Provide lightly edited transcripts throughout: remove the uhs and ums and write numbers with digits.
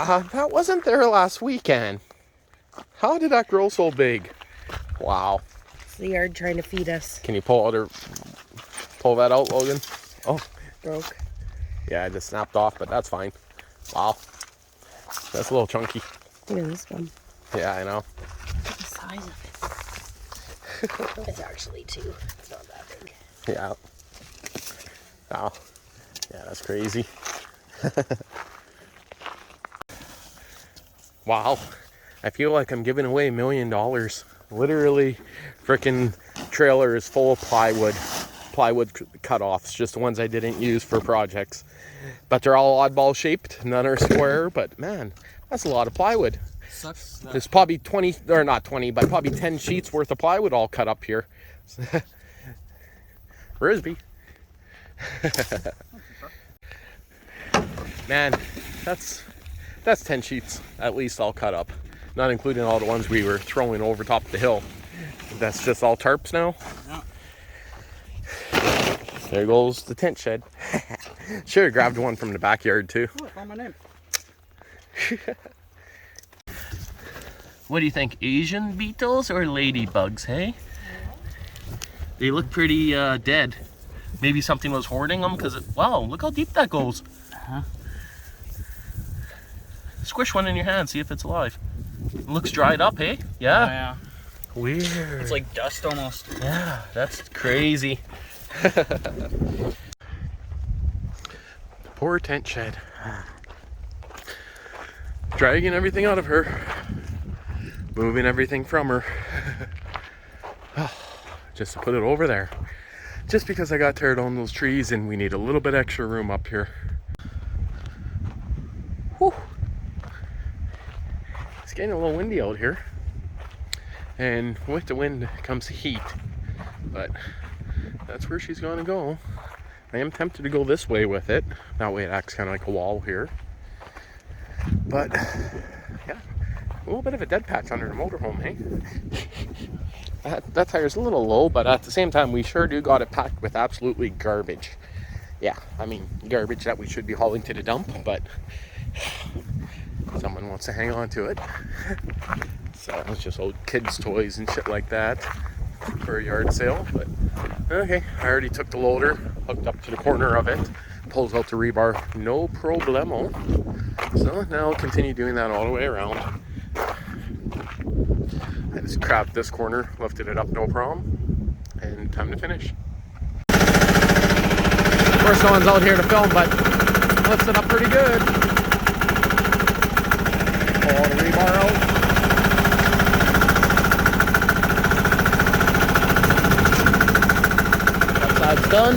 That wasn't there last weekend. How did that grow so big? Wow. It's the yard trying to feed us. Can you pull that out, Logan? Oh. Broke. Yeah, it just snapped off, but that's fine. Wow. That's a little chunky. Look at this one. Yeah, I know. Look at the size of it. It's actually 2. It's not that big. Yeah. Wow. Yeah, that's crazy. Wow. I feel like I'm giving away $1 million. Literally, frickin' trailer is full of plywood cut-offs, just the ones I didn't use for projects. But they're all oddball shaped, none are square, but man, that's a lot of plywood. Sucks. There's probably 20, or not 20, but probably 10 sheets worth of plywood all cut up here. Risby. Man, that's 10 sheets at least all cut up, not including all the ones we were throwing over top of the hill. That's just all tarps now. Yeah. There goes the tent shed. Should have grabbed one from the backyard too. Oh, I found my name. What do you think, Asian beetles or ladybugs, hey? They look pretty dead. Maybe something was hoarding them because, wow, look how deep that goes. Squish one in your hand, see if it's alive. It looks dried up, hey? Yeah? Oh, yeah. Weird. It's like dust almost. Yeah, that's crazy. Poor tent shed. Dragging everything out of her. Moving everything from her. Just to put it over there. Just because I got tear down those trees and we need a little bit extra room up here. Whew. It's getting a little windy out here. And with the wind comes heat. But that's where she's going to go. I am tempted to go this way with it. That way it acts kind of like a wall here. But, yeah. A little bit of a dead patch under the motorhome, hey? That tire's a little low, but at the same time, we sure do got it packed with absolutely garbage. Yeah, I mean, garbage that we should be hauling to the dump, but someone wants to hang on to it. So it's just old kids' toys and shit like that for a yard sale. But okay, I already took the loader, hooked up to the corner of it, pulls out the rebar, no problemo. So now I'll continue doing that all the way around. I just crabbed this corner, lifted it up, no problem, and time to finish. Of course, no one's out here to film, but lifts it up pretty good. Pull all the rebar out. That side's done.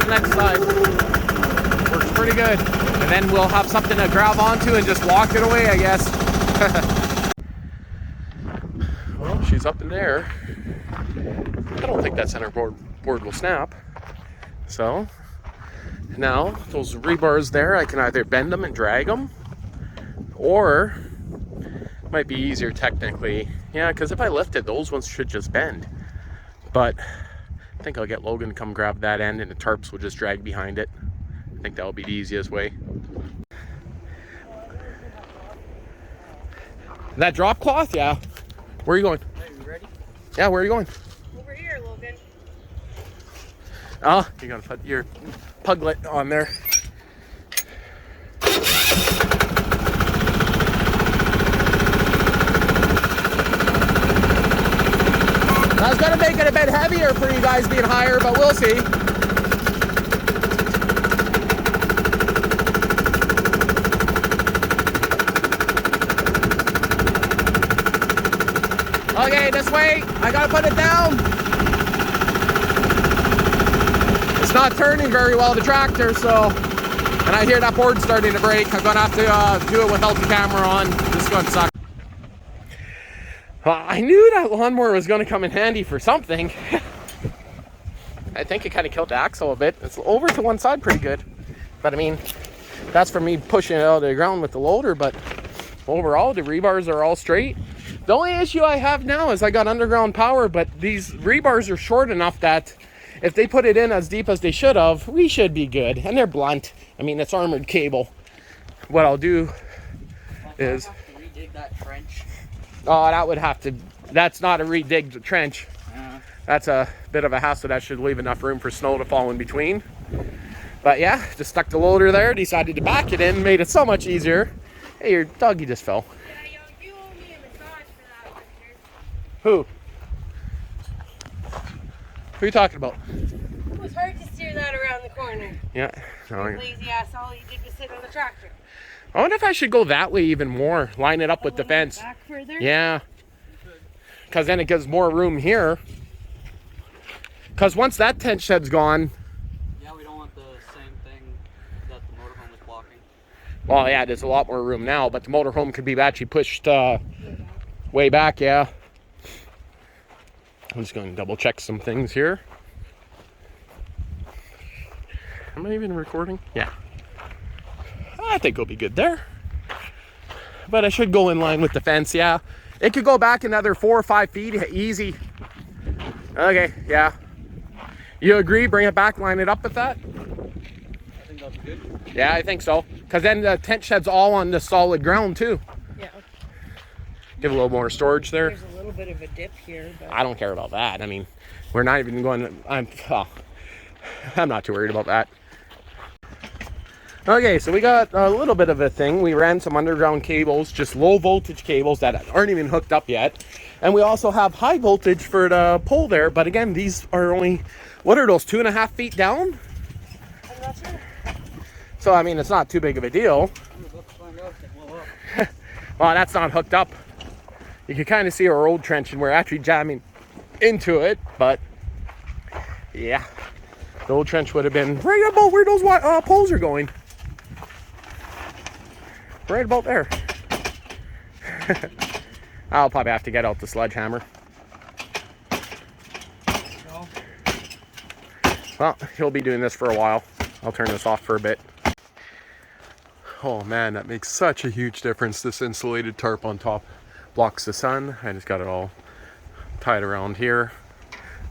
Next side works pretty good, and then we'll have something to grab onto and just walk it away, I guess. Well, she's up in there. I don't think that center board will snap. So now those rebars there, I can either bend them and drag them, or might be easier technically. Yeah, because if I lift it, those ones should just bend. But I think I'll get Logan to come grab that end and the tarps will just drag behind it. I think that'll be the easiest way. That drop cloth? Yeah. Where are you going? Hey, you ready? Yeah, where are you going? Over here, Logan. Oh, you're gonna put your puglet on there. I was gonna make it a bit heavier for you guys being higher, but we'll see. Okay, this way. I gotta put it down. It's not turning very well, the tractor, so And I hear that board starting to break. I'm gonna have to do it without the camera on. This is gonna suck. I knew that lawnmower was gonna come in handy for something. I think it kind of killed the axle a bit. It's over to one side pretty good. But I mean, that's for me pushing it out of the ground with the loader, but overall the rebars are all straight. The only issue I have now is I got underground power, but these rebars are short enough that if they put it in as deep as they should have, we should be good. And they're blunt. I mean, it's armored cable. What I'll do is... have to redig that trench. Oh, that would have to... That's not a redigged trench. That's a bit of a hassle. That should leave enough room for snow to fall in between. But yeah, just stuck the loader there, decided to back it in, made it so much easier. Hey, your doggy just fell. Yeah, you owe me a massage for that one, Who? Who are you talking about? It was hard to steer that around the corner. Yeah. Your lazy ass, all you did was sit on the tractor. I wonder if I should go that way even more. Line it up with the fence. Back further? Yeah. Because then it gives more room here. Because once that tent shed's gone... Yeah, we don't want the same thing that the motorhome is blocking. Well, yeah, there's a lot more room now, but the motorhome could be actually pushed way back, yeah. I'm just going to double check some things here. Am I even recording? Yeah. I think we'll be good there. But I should go in line with the fence, yeah. It could go back another 4 or 5 feet, easy. Okay, yeah. You agree? Bring it back, line it up with that? I think that'll be good. Yeah, I think so. Because then the tent shed's all on the solid ground, too. Yeah. Give a little more storage there. There's a little bit of a dip here, but... I don't care about that. I mean, we're not even going... I'm not too worried about that. Okay, so we got a little bit of a thing. We ran some underground cables, just low voltage cables that aren't even hooked up yet. And we also have high voltage for the pole there. But again, these are only... What are those, 2.5 feet down? I'm not sure. So, I mean, it's not too big of a deal. Well, that's not hooked up. You can kind of see our old trench and we're actually jamming into it, but yeah, the old trench would have been right about where those poles are going. Right about there. I'll probably have to get out the sledgehammer. Well, he'll be doing this for a while. I'll turn this off for a bit. Oh man, that makes such a huge difference. This insulated tarp on top blocks the sun. I just got it all tied around here,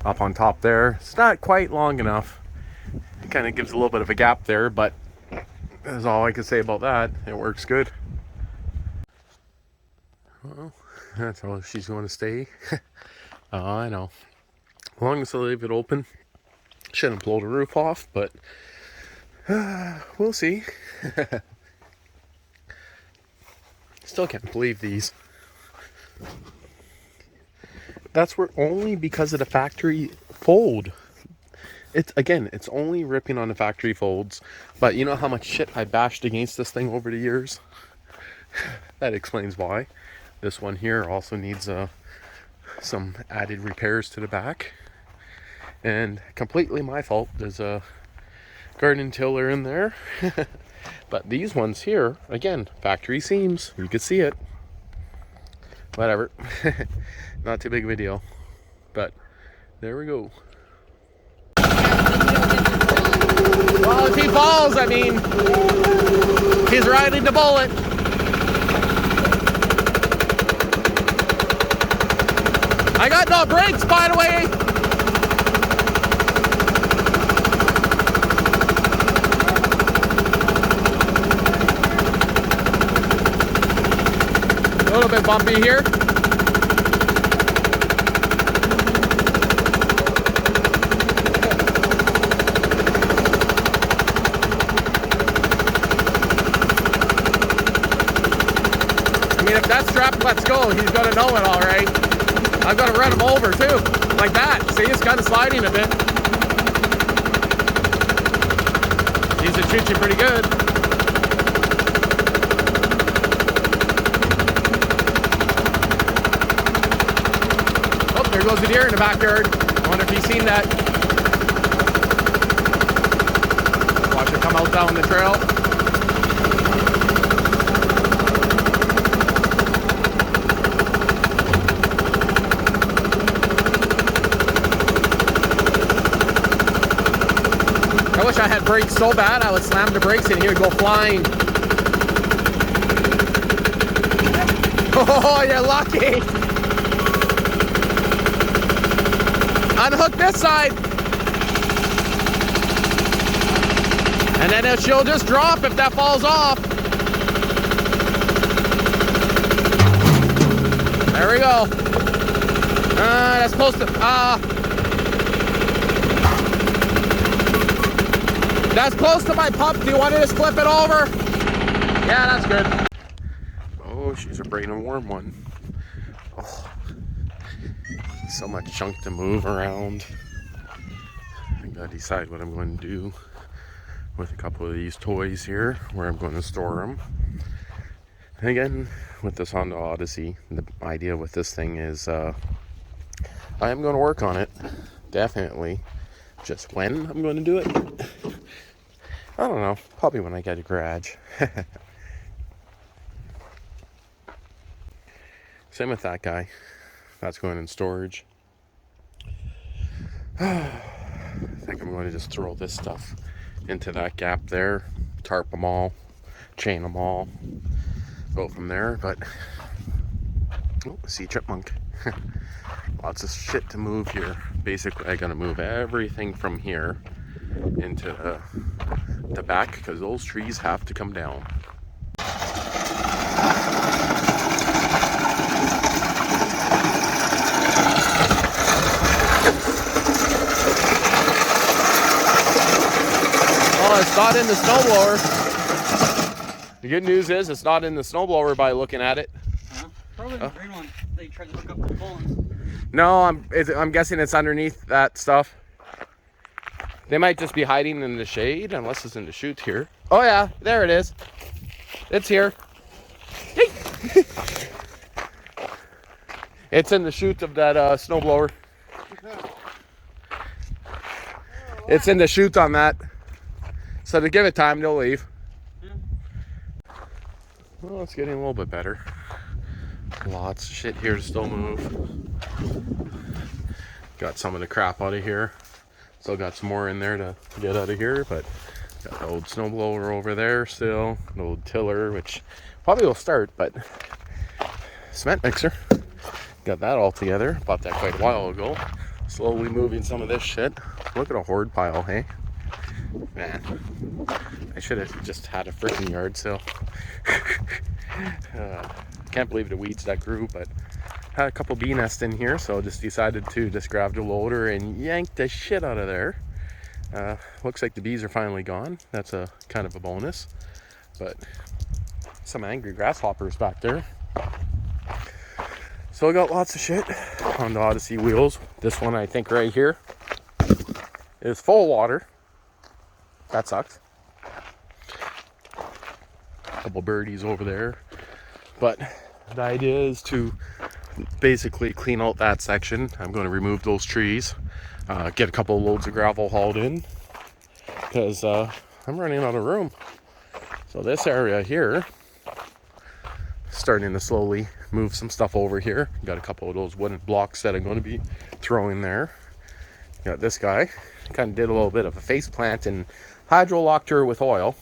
up on top there. It's not quite long enough. It kind of gives a little bit of a gap there, but that's all I can say about that. It works good. Well, that's how she's going to stay. Oh, I know. As long as I leave it open, shouldn't blow the roof off, but we'll see. Still can't believe these. That's where only because of the factory fold. It's only ripping on the factory folds. But you know how much shit I bashed against this thing over the years? That explains why. This one here also needs some added repairs to the back. And completely my fault. There's a garden tiller in there. But these ones here, again, factory seams. You could see it. Whatever. Not too big of a deal. But there we go. Well, if he falls, I mean, he's riding the bullet. I got no brakes, by the way. A little bit bumpy here. I mean, if that strap lets go, he's gonna know it all right. I'm gonna run him over too, like that. See, it's kind of sliding a bit. He's a choo-choo pretty good. There goes the deer in the backyard. I wonder if he's seen that. Watch it come out down the trail. I had brakes so bad I would slam the brakes and he would go flying. Oh, you're lucky. Unhook this side. And then she'll just drop if that falls off. There we go. That's close to, that's close to my pump. Do you want to just flip it over? Yeah, that's good. Oh, she's a brain and warm one. Oh, so much junk to move around. I gotta decide what I'm going to do with a couple of these toys here, where I'm going to store them. And again, with this Honda Odyssey, the idea with this thing is I am going to work on it, definitely. Just when I'm going to do it, I don't know, probably when I get a garage. Same with that guy, that's going in storage. I think I'm going to just throw this stuff into that gap there, tarp them all, chain them all, go from there. But oh, sea chipmunk. Lots of shit to move here. Basically I gotta move everything from here into the back, because those trees have to come down. Oh, it's not in the snowblower. The good news is it's not in the snowblower by looking at it. Probably the green one. They tried to hook up the phones. No, I'm guessing it's underneath that stuff. They might just be hiding in the shade, unless it's in the chute here. Oh yeah, there it is. It's here. Hey. It's in the chute of that snowblower. It's in the chute on that. So to give it time, they'll leave. Well, it's getting a little bit better. Lots of shit here to still move. Got some of the crap out of here. Still got some more in there to get out of here, but got the old snowblower over there still. An old tiller, which probably will start, but cement mixer. Got that all together. Bought that quite a while ago. Slowly moving some of this shit. Look at a hoard pile, hey? Man, I should have just had a freaking yard sale. Can't believe the weeds that grew, but had a couple bee nests in here, so just decided to just grab the loader and yank the shit out of there. Looks like the bees are finally gone. That's a kind of a bonus, but some angry grasshoppers back there. So I got lots of shit on the Odyssey wheels. This one, I think right here, is full of water. That sucks. Couple birdies over there, but the idea is to basically clean out that section. I'm going to remove those trees, get a couple of loads of gravel hauled in, because I'm running out of room. So this area here, starting to slowly move some stuff over here. Got a couple of those wooden blocks that I'm going to be throwing there. Got this guy, kind of did a little bit of a face plant and hydro locked her with oil.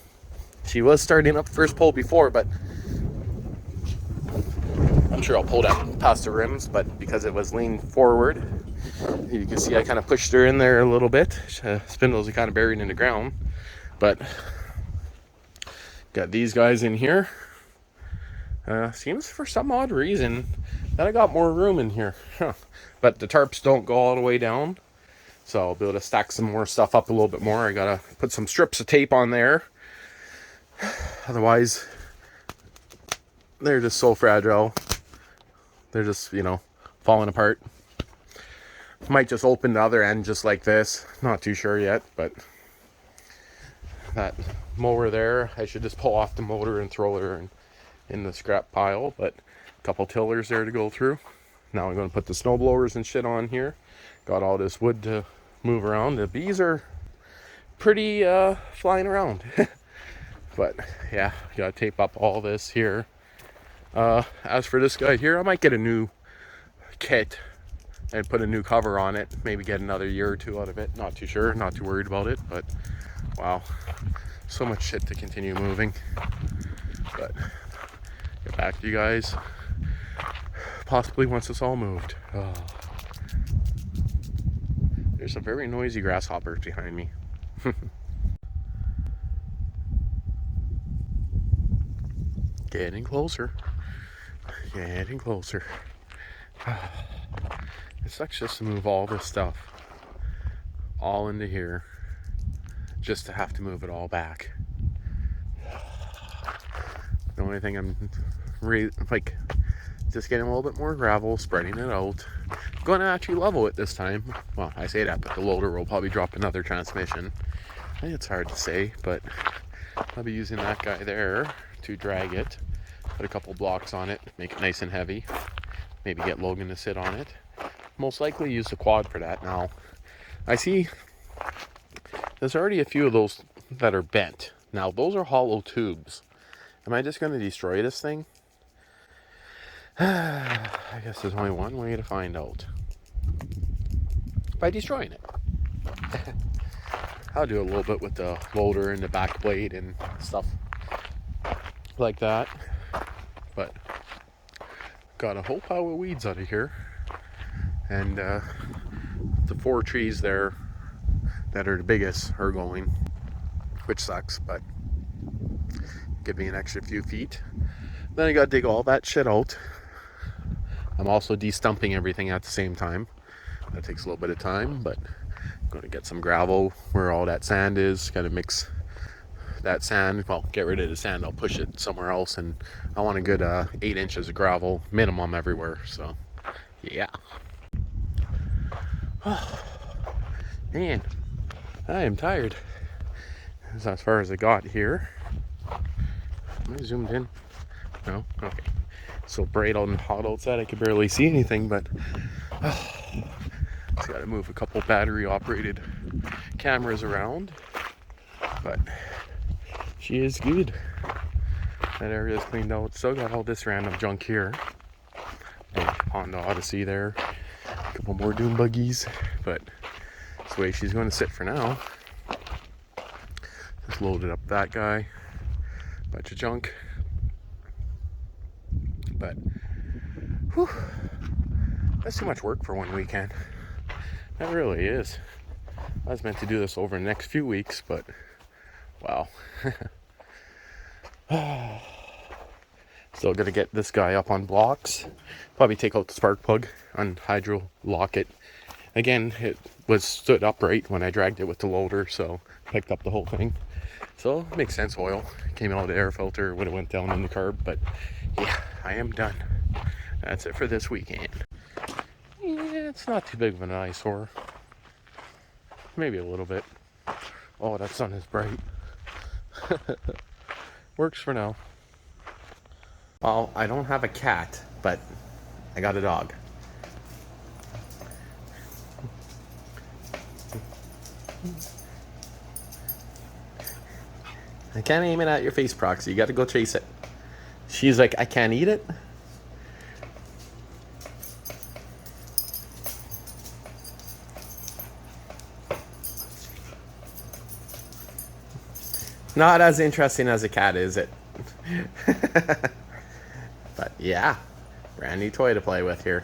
She was starting up first pull before, but I'm sure I'll pull that past the rims, but because it was leaned forward, you can see I kind of pushed her in there a little bit. Spindles are kind of buried in the ground, but got these guys in here. Seems for some odd reason that I got more room in here. But the tarps don't go all the way down, so I'll be able to stack some more stuff up a little bit more. I gotta put some strips of tape on there. Otherwise, they're just so fragile. They're just, you know, falling apart. Might just open the other end just like this. Not too sure yet, but that mower there, I should just pull off the motor and throw her in the scrap pile. But a couple tillers there to go through. Now I'm going to put the snow blowers and shit on here. Got all this wood to move around. The bees are pretty flying around. But yeah, gotta tape up all this here. As for this guy here, I might get a new kit and put a new cover on it. Maybe get another year or two out of it. Not too sure, not too worried about it, but Wow, so much shit to continue moving. But get back to you guys possibly once it's all moved. Oh. There's some very noisy grasshoppers behind me. Getting closer. Getting closer. It sucks just to move all this stuff all into here just to have to move it all back. The only thing I'm like just getting a little bit more gravel, spreading it out. Going to actually level it this time. Well, I say that, but the loader will probably drop another transmission. I think it's hard to say, but I'll be using that guy there to drag it. Put a couple blocks on it, make it nice and heavy. Maybe get Logan to sit on it. Most likely use the quad for that. Now, I see there's already a few of those that are bent. Now, those are hollow tubes. Am I just going to destroy this thing? I guess there's only one way to find out. By destroying it. I'll do a little bit with the loader and the back blade and stuff like that. But got a whole pile of weeds out of here. And the 4 trees there that are the biggest are going, which sucks, but give me an extra few feet. Then I gotta dig all that shit out. I'm also de-stumping everything at the same time. That takes a little bit of time, but I'm gonna get some gravel where all that sand is, gotta mix that sand, well, get rid of the sand, I'll push it somewhere else, and I want a good 8 inches of gravel minimum everywhere, so yeah. Man, I am tired. That's as far as I got here. Am I zoomed in? No? Okay. So bright out and hot outside, I could barely see anything, but just gotta move a couple battery operated cameras around. But she is good. That area is cleaned out. Still got all this random junk here. Honda Odyssey there. A couple more dune buggies, but that's the way she's going to sit for now. Just loaded up that guy. Bunch of junk. But whew, that's too much work for one weekend. That really is. I was meant to do this over the next few weeks, but wow. Still gonna get this guy up on blocks. Probably take out the spark plug, unhydro lock it. Again, it was stood upright when I dragged it with the loader, so picked up the whole thing. So makes sense, oil came out of the air filter when it went down in the carb, but yeah, I am done. That's it for this weekend. Yeah, it's not too big of an eyesore. Maybe a little bit. Oh, that sun is bright. Works for now. Well, I don't have a cat, but I got a dog. I can't aim it at your face, Proxy. You got to go chase it. She's like, I can't eat it. Not as interesting as a cat, is it? But yeah, brand new toy to play with here.